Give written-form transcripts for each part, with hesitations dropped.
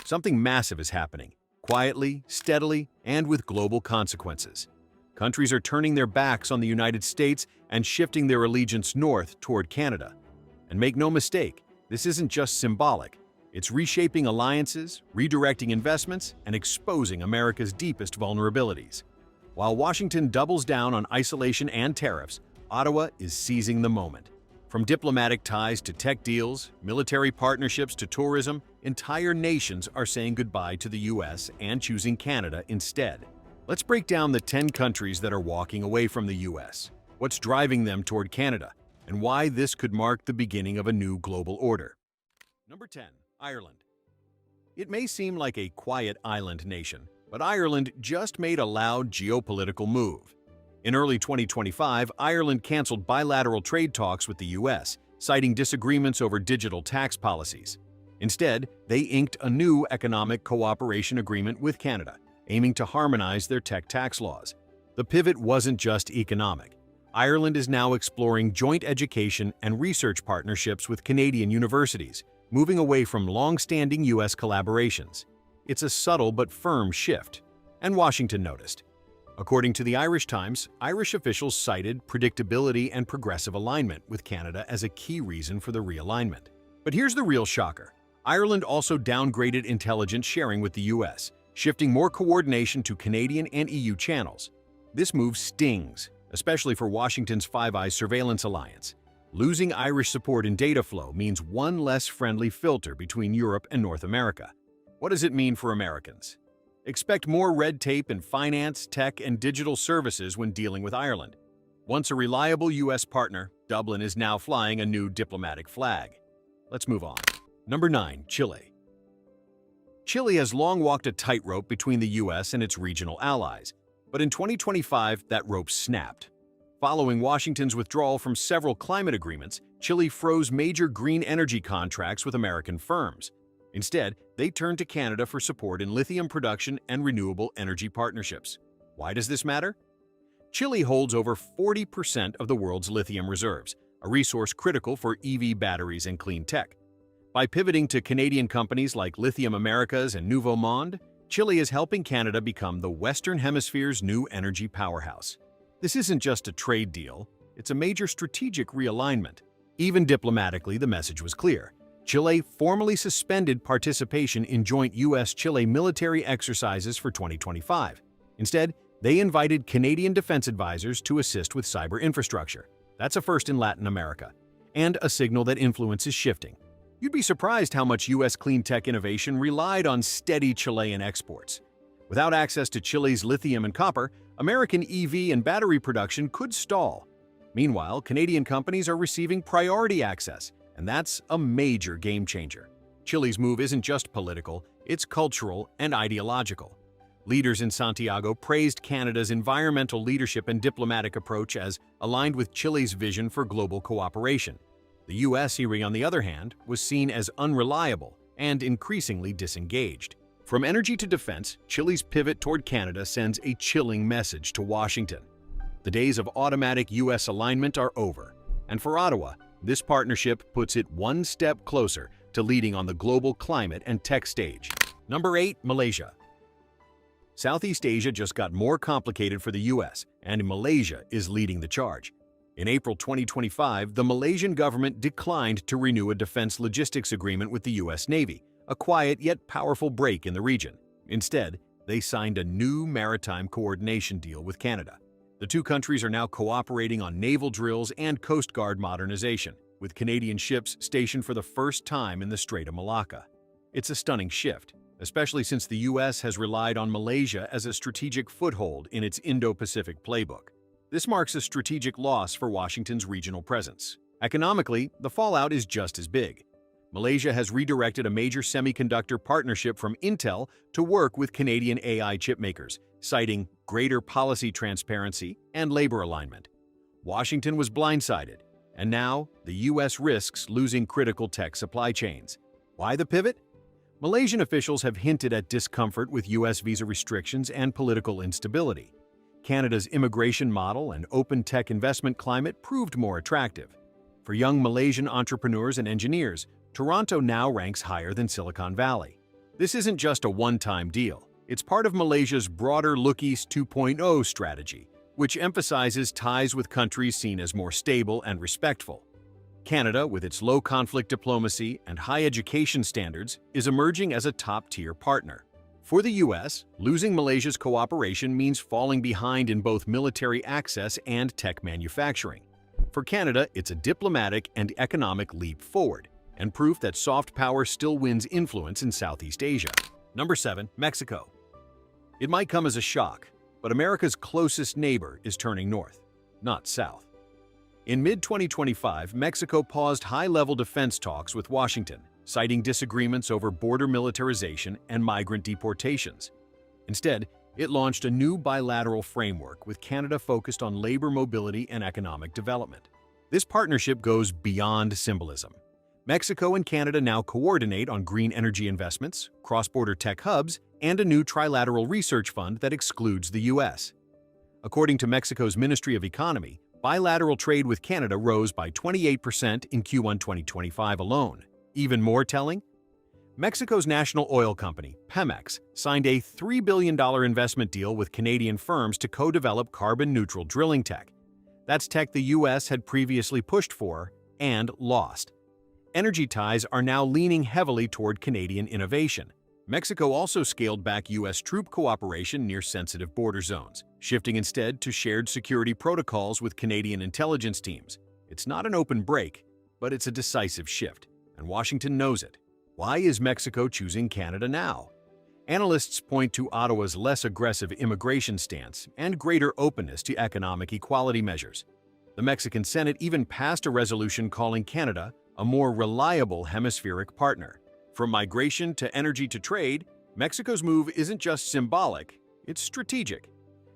Something massive is happening, quietly, steadily, and with global consequences. Countries are turning their backs on the United States and shifting their allegiance north toward Canada. And make no mistake, this isn't just symbolic. It's reshaping alliances, redirecting investments, and exposing America's deepest vulnerabilities. While Washington doubles down on isolation and tariffs, Ottawa is seizing the moment. From diplomatic ties to tech deals, military partnerships to tourism, entire nations are saying goodbye to the US and choosing Canada instead. Let's break down the 10 countries that are walking away from the US, what's driving them toward Canada, and why this could mark the beginning of a new global order. Number 10. Ireland. It may seem like a quiet island nation, but Ireland just made a loud geopolitical move. In early 2025, Ireland canceled bilateral trade talks with the US, citing disagreements over digital tax policies. Instead, they inked a new economic cooperation agreement with Canada, aiming to harmonize their tech tax laws. The pivot wasn't just economic. Ireland is now exploring joint education and research partnerships with Canadian universities, moving away from long-standing US collaborations. It's a subtle but firm shift, and Washington noticed. According to the Irish Times, Irish officials cited predictability and progressive alignment with Canada as a key reason for the realignment. But here's the real shocker. Ireland also downgraded intelligence sharing with the US, shifting more coordination to Canadian and EU channels. This move stings, especially for Washington's Five Eyes surveillance alliance. Losing Irish support in data flow means one less friendly filter between Europe and North America. What does it mean for Americans? Expect more red tape in finance, tech, and digital services when dealing with Ireland. Once a reliable US partner, Dublin is now flying a new diplomatic flag. Let's move on. Number 9. Chile. Chile has long walked a tightrope between the US and its regional allies, but in 2025, that rope snapped. Following Washington's withdrawal from several climate agreements, Chile froze major green energy contracts with American firms. Instead, they turned to Canada for support in lithium production and renewable energy partnerships. Why does this matter? Chile holds over 40% of the world's lithium reserves, a resource critical for EV batteries and clean tech. By pivoting to Canadian companies like Lithium Americas and Nouveau Monde, Chile is helping Canada become the Western Hemisphere's new energy powerhouse. This isn't just a trade deal, it's a major strategic realignment. Even diplomatically, the message was clear. Chile formally suspended participation in joint US-Chile military exercises for 2025. Instead, they invited Canadian defense advisors to assist with cyber infrastructure. That's a first in Latin America, and a signal that influence is shifting. You'd be surprised how much US clean tech innovation relied on steady Chilean exports. Without access to Chile's lithium and copper, American EV and battery production could stall. Meanwhile, Canadian companies are receiving priority access, and that's a major game changer. Chile's move isn't just political, it's cultural and ideological. Leaders in Santiago praised Canada's environmental leadership and diplomatic approach as aligned with Chile's vision for global cooperation. The US, on the other hand, was seen as unreliable and increasingly disengaged. From energy to defense, Chile's pivot toward Canada sends a chilling message to Washington. The days of automatic US alignment are over, and for Ottawa, this partnership puts it one step closer to leading on the global climate and tech stage. Number 8. Malaysia. Southeast Asia just got more complicated for the US, and Malaysia is leading the charge. In April 2025, the Malaysian government declined to renew a defense logistics agreement with the US Navy, a quiet yet powerful break in the region. Instead, they signed a new maritime coordination deal with Canada. The two countries are now cooperating on naval drills and Coast Guard modernization, with Canadian ships stationed for the first time in the Strait of Malacca. It's a stunning shift, especially since the US has relied on Malaysia as a strategic foothold in its Indo-Pacific playbook. This marks a strategic loss for Washington's regional presence. Economically, the fallout is just as big. Malaysia has redirected a major semiconductor partnership from Intel to work with Canadian AI chipmakers, citing greater policy transparency and labor alignment. Washington was blindsided, and now the US risks losing critical tech supply chains. Why the pivot? Malaysian officials have hinted at discomfort with US visa restrictions and political instability. Canada's immigration model and open tech investment climate proved more attractive. For young Malaysian entrepreneurs and engineers, Toronto now ranks higher than Silicon Valley. This isn't just a one-time deal. It's part of Malaysia's broader Look East 2.0 strategy, which emphasizes ties with countries seen as more stable and respectful. Canada, with its low-conflict diplomacy and high education standards, is emerging as a top-tier partner. For the U.S., losing Malaysia's cooperation means falling behind in both military access and tech manufacturing. For Canada, it's a diplomatic and economic leap forward, and proof that soft power still wins influence in Southeast Asia. Number 7. Mexico. It might come as a shock, but America's closest neighbor is turning north, not south. In mid-2025, Mexico paused high-level defense talks with Washington, citing disagreements over border militarization and migrant deportations. Instead, it launched a new bilateral framework with Canada focused on labor mobility and economic development. This partnership goes beyond symbolism. Mexico and Canada now coordinate on green energy investments, cross-border tech hubs, and a new trilateral research fund that excludes the U.S. According to Mexico's Ministry of Economy, bilateral trade with Canada rose by 28% in Q1 2025 alone. Even more telling? Mexico's national oil company, Pemex, signed a $3 billion investment deal with Canadian firms to co-develop carbon-neutral drilling tech. That's tech the U.S. had previously pushed for and lost. Energy ties are now leaning heavily toward Canadian innovation. Mexico also scaled back U.S. troop cooperation near sensitive border zones, shifting instead to shared security protocols with Canadian intelligence teams. It's not an open break, but it's a decisive shift, and Washington knows it. Why is Mexico choosing Canada now? Analysts point to Ottawa's less aggressive immigration stance and greater openness to economic equality measures. The Mexican Senate even passed a resolution calling Canada a more reliable hemispheric partner. From migration to energy to trade, Mexico's move isn't just symbolic, it's strategic.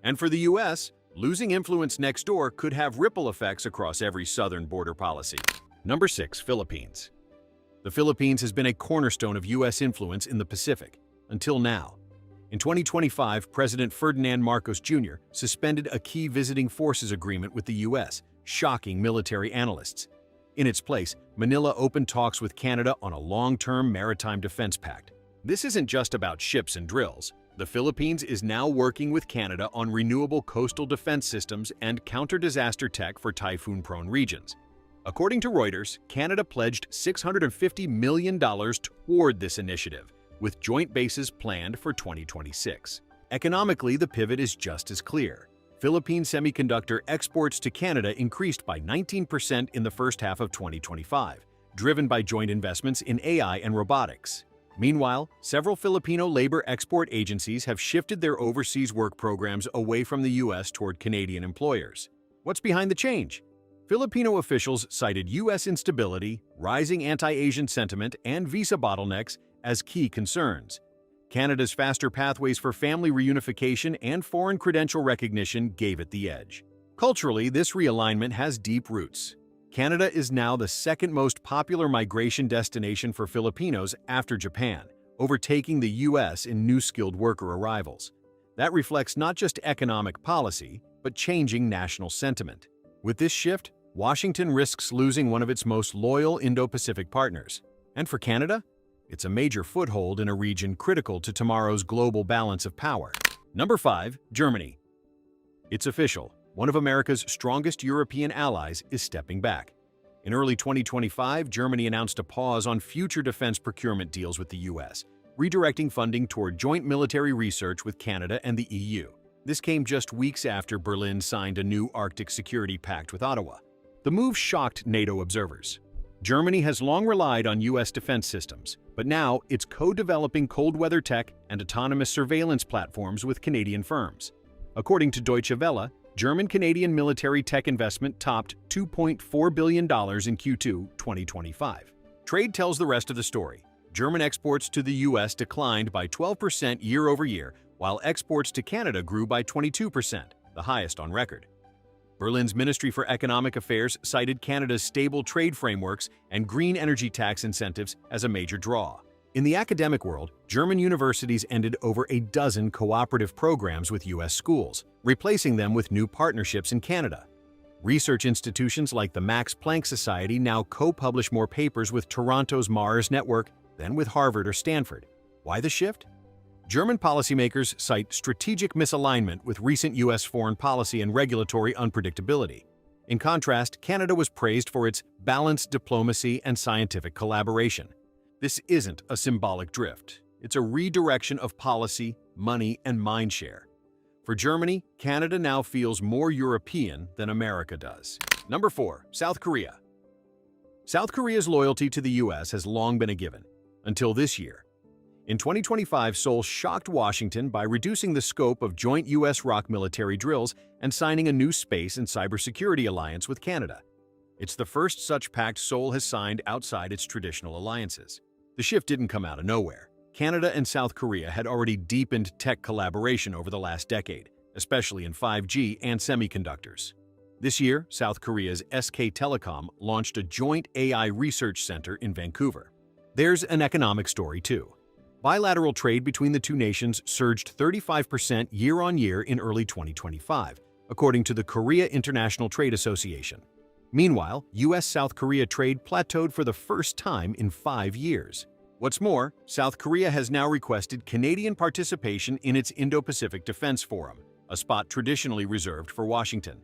And for the U.S., losing influence next door could have ripple effects across every southern border policy. Number 6. Philippines. The Philippines has been a cornerstone of U.S. influence in the Pacific, until now. In 2025, President Ferdinand Marcos Jr. suspended a key visiting forces agreement with the U.S., shocking military analysts. In its place, Manila opened talks with Canada on a long-term maritime defense pact. This isn't just about ships and drills. The Philippines is now working with Canada on renewable coastal defense systems and counter-disaster tech for typhoon-prone regions. According to Reuters, Canada pledged $650 million toward this initiative, with joint bases planned for 2026. Economically, the pivot is just as clear. Philippine semiconductor exports to Canada increased by 19% in the first half of 2025, driven by joint investments in AI and robotics. Meanwhile, several Filipino labor export agencies have shifted their overseas work programs away from the U.S. toward Canadian employers. What's behind the change? Filipino officials cited U.S. instability, rising anti-Asian sentiment, and visa bottlenecks as key concerns. Canada's faster pathways for family reunification and foreign credential recognition gave it the edge. Culturally, this realignment has deep roots. Canada is now the second most popular migration destination for Filipinos after Japan, overtaking the U.S. in new skilled worker arrivals. That reflects not just economic policy, but changing national sentiment. With this shift, Washington risks losing one of its most loyal Indo-Pacific partners. And for Canada, it's a major foothold in a region critical to tomorrow's global balance of power. Number 5. Germany. It's official. One of America's strongest European allies is stepping back. In early 2025, Germany announced a pause on future defense procurement deals with the U.S., redirecting funding toward joint military research with Canada and the EU. This came just weeks after Berlin signed a new Arctic security pact with Ottawa. The move shocked NATO observers. Germany has long relied on U.S. defense systems, but now it's co-developing cold-weather tech and autonomous surveillance platforms with Canadian firms. According to Deutsche Welle, German-Canadian military tech investment topped $2.4 billion in Q2 2025. Trade tells the rest of the story. German exports to the U.S. declined by 12% year-over-year, while exports to Canada grew by 22%, the highest on record. Berlin's Ministry for Economic Affairs cited Canada's stable trade frameworks and green energy tax incentives as a major draw. In the academic world, German universities ended over a dozen cooperative programs with U.S. schools, replacing them with new partnerships in Canada. Research institutions like the Max Planck Society now co-publish more papers with Toronto's Mars Network than with Harvard or Stanford. Why the shift? German policymakers cite strategic misalignment with recent U.S. foreign policy and regulatory unpredictability. In contrast, Canada was praised for its balanced diplomacy and scientific collaboration. This isn't a symbolic drift. It's a redirection of policy, money, and mindshare. For Germany, Canada now feels more European than America does. Number 4. South Korea. South Korea's loyalty to the U.S. has long been a given, until this year. In 2025, Seoul shocked Washington by reducing the scope of joint U.S.-ROK military drills and signing a new space and cybersecurity alliance with Canada. It's the first such pact Seoul has signed outside its traditional alliances. The shift didn't come out of nowhere. Canada and South Korea had already deepened tech collaboration over the last decade, especially in 5G and semiconductors. This year, South Korea's SK Telecom launched a joint AI research center in Vancouver. There's an economic story, too. Bilateral trade between the two nations surged 35% year-on-year in early 2025, according to the Korea International Trade Association. Meanwhile, U.S.-South Korea trade plateaued for the first time in 5 years. What's more, South Korea has now requested Canadian participation in its Indo-Pacific Defense Forum, a spot traditionally reserved for Washington.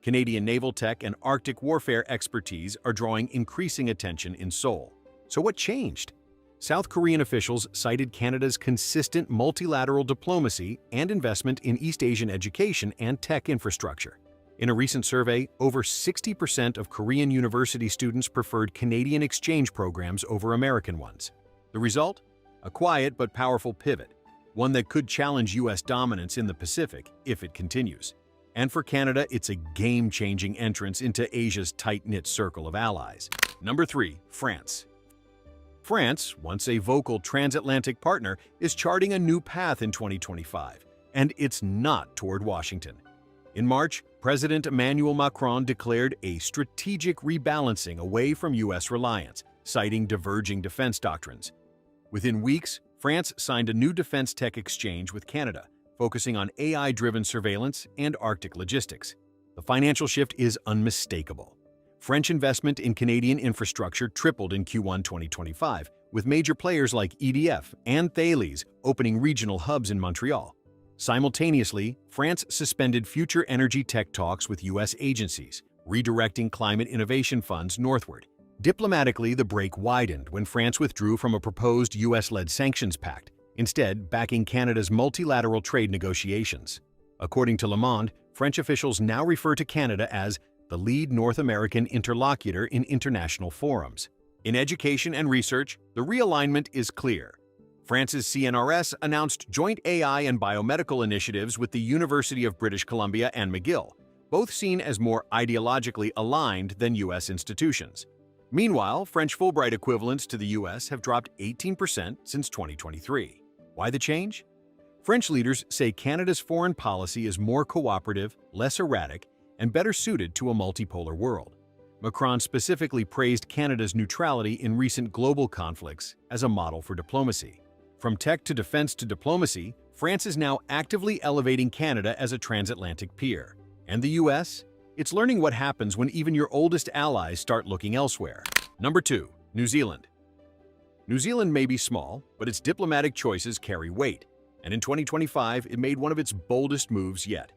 Canadian naval tech and Arctic warfare expertise are drawing increasing attention in Seoul. So what changed? South Korean officials cited Canada's consistent multilateral diplomacy and investment in East Asian education and tech infrastructure. In a recent survey, over 60% of Korean university students preferred Canadian exchange programs over American ones. The result? A quiet but powerful pivot, one that could challenge U.S. dominance in the Pacific if it continues. And for Canada, it's a game-changing entrance into Asia's tight-knit circle of allies. Number 3. France. France, once a vocal transatlantic partner, is charting a new path in 2025, and it's not toward Washington. In March, President Emmanuel Macron declared a strategic rebalancing away from U.S. reliance, citing diverging defense doctrines. Within weeks, France signed a new defense tech exchange with Canada, focusing on AI-driven surveillance and Arctic logistics. The financial shift is unmistakable. French investment in Canadian infrastructure tripled in Q1 2025, with major players like EDF and Thales opening regional hubs in Montreal. Simultaneously, France suspended future energy tech talks with U.S. agencies, redirecting climate innovation funds northward. Diplomatically, the break widened when France withdrew from a proposed U.S.-led sanctions pact, instead backing Canada's multilateral trade negotiations. According to Le Monde, French officials now refer to Canada as the lead North American interlocutor in international forums. In education and research, the realignment is clear. France's CNRS announced joint AI and biomedical initiatives with the University of British Columbia and McGill, both seen as more ideologically aligned than U.S. institutions. Meanwhile, French Fulbright equivalents to the U.S. have dropped 18% since 2023. Why the change? French leaders say Canada's foreign policy is more cooperative, less erratic, and better suited to a multipolar world. Macron specifically praised Canada's neutrality in recent global conflicts as a model for diplomacy. From tech to defense to diplomacy, France is now actively elevating Canada as a transatlantic peer. And the U.S.? It's learning what happens when even your oldest allies start looking elsewhere. Number 2. New Zealand. New Zealand may be small, but its diplomatic choices carry weight, and in 2025 it made one of its boldest moves yet.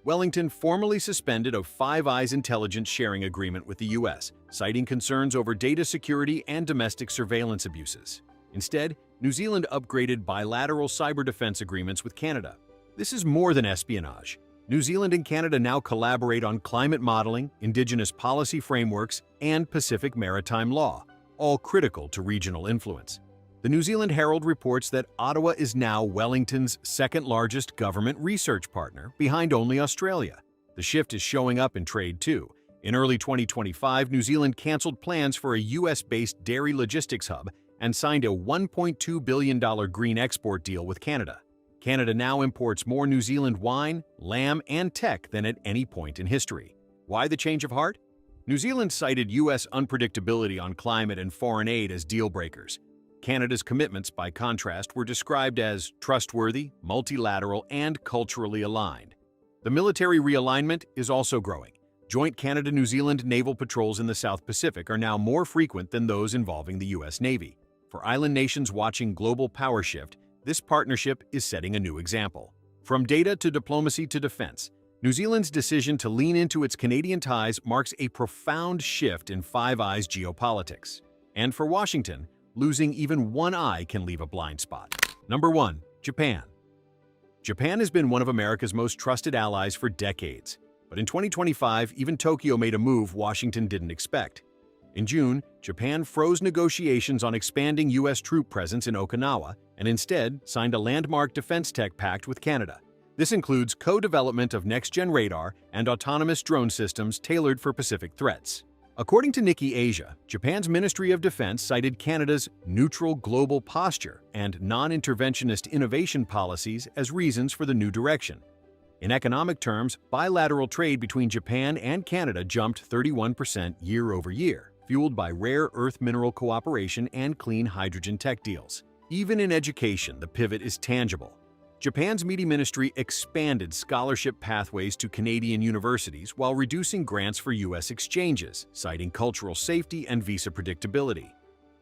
Wellington formally suspended a Five Eyes intelligence sharing agreement with the U.S., citing concerns over data security and domestic surveillance abuses. Instead, New Zealand upgraded bilateral cyber defense agreements with Canada. This is more than espionage. New Zealand and Canada now collaborate on climate modeling, Indigenous policy frameworks, and Pacific maritime law, all critical to regional influence. The New Zealand Herald reports that Ottawa is now Wellington's second-largest government research partner, behind only Australia. The shift is showing up in trade, too. In early 2025, New Zealand canceled plans for a U.S.-based dairy logistics hub and signed a $1.2 billion green export deal with Canada. Canada now imports more New Zealand wine, lamb, and tech than at any point in history. Why the change of heart? New Zealand cited U.S. unpredictability on climate and foreign aid as deal breakers. Canada's commitments, by contrast, were described as trustworthy, multilateral, and culturally aligned. The military realignment is also growing. Joint Canada-New Zealand naval patrols in the South Pacific are now more frequent than those involving the U.S. Navy. For island nations watching global power shift, this partnership is setting a new example. From data to diplomacy to defense, New Zealand's decision to lean into its Canadian ties marks a profound shift in Five Eyes geopolitics. And for Washington, losing even one eye can leave a blind spot. Number 1. Japan. Japan has been one of America's most trusted allies for decades. But in 2025, even Tokyo made a move Washington didn't expect. In June, Japan froze negotiations on expanding U.S. troop presence in Okinawa and instead signed a landmark defense tech pact with Canada. This includes co-development of next-gen radar and autonomous drone systems tailored for Pacific threats. According to Nikkei Asia, Japan's Ministry of Defense cited Canada's neutral global posture and non-interventionist innovation policies as reasons for the new direction. In economic terms, bilateral trade between Japan and Canada jumped 31% year-over-year, fueled by rare earth mineral cooperation and clean hydrogen tech deals. Even in education, the pivot is tangible. Japan's Media Ministry expanded scholarship pathways to Canadian universities while reducing grants for U.S. exchanges, citing cultural safety and visa predictability.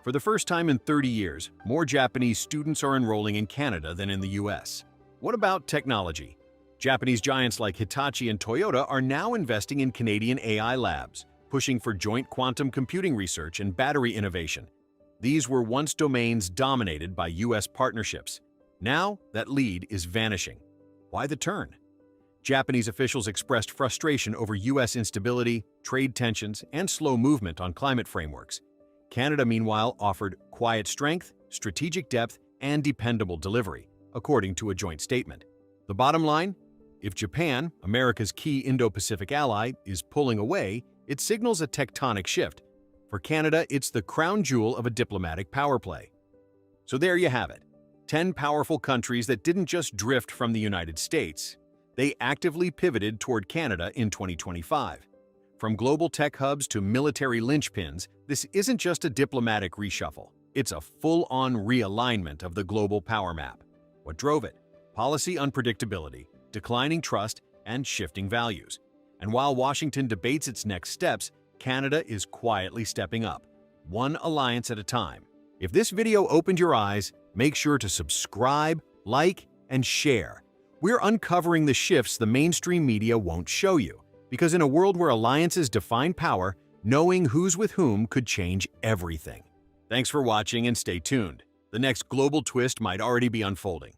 For the first time in 30 years, more Japanese students are enrolling in Canada than in the U.S. What about technology? Japanese giants like Hitachi and Toyota are now investing in Canadian AI labs, pushing for joint quantum computing research and battery innovation. These were once domains dominated by U.S. partnerships. Now, that lead is vanishing. Why the turn? Japanese officials expressed frustration over U.S. instability, trade tensions, and slow movement on climate frameworks. Canada, meanwhile, offered quiet strength, strategic depth, and dependable delivery, according to a joint statement. The bottom line? If Japan, America's key Indo-Pacific ally, is pulling away, it signals a tectonic shift. For Canada, it's the crown jewel of a diplomatic power play. So there you have it. 10 powerful countries that didn't just drift from the United States. They actively pivoted toward Canada in 2025. From global tech hubs to military linchpins, this isn't just a diplomatic reshuffle. It's a full-on realignment of the global power map. What drove it? Policy unpredictability, declining trust, and shifting values. And while Washington debates its next steps, Canada is quietly stepping up, one alliance at a time. If this video opened your eyes, make sure to subscribe, like, and share. We're uncovering the shifts the mainstream media won't show you, because in a world where alliances define power, knowing who's with whom could change everything. Thanks for watching and stay tuned. The next global twist might already be unfolding.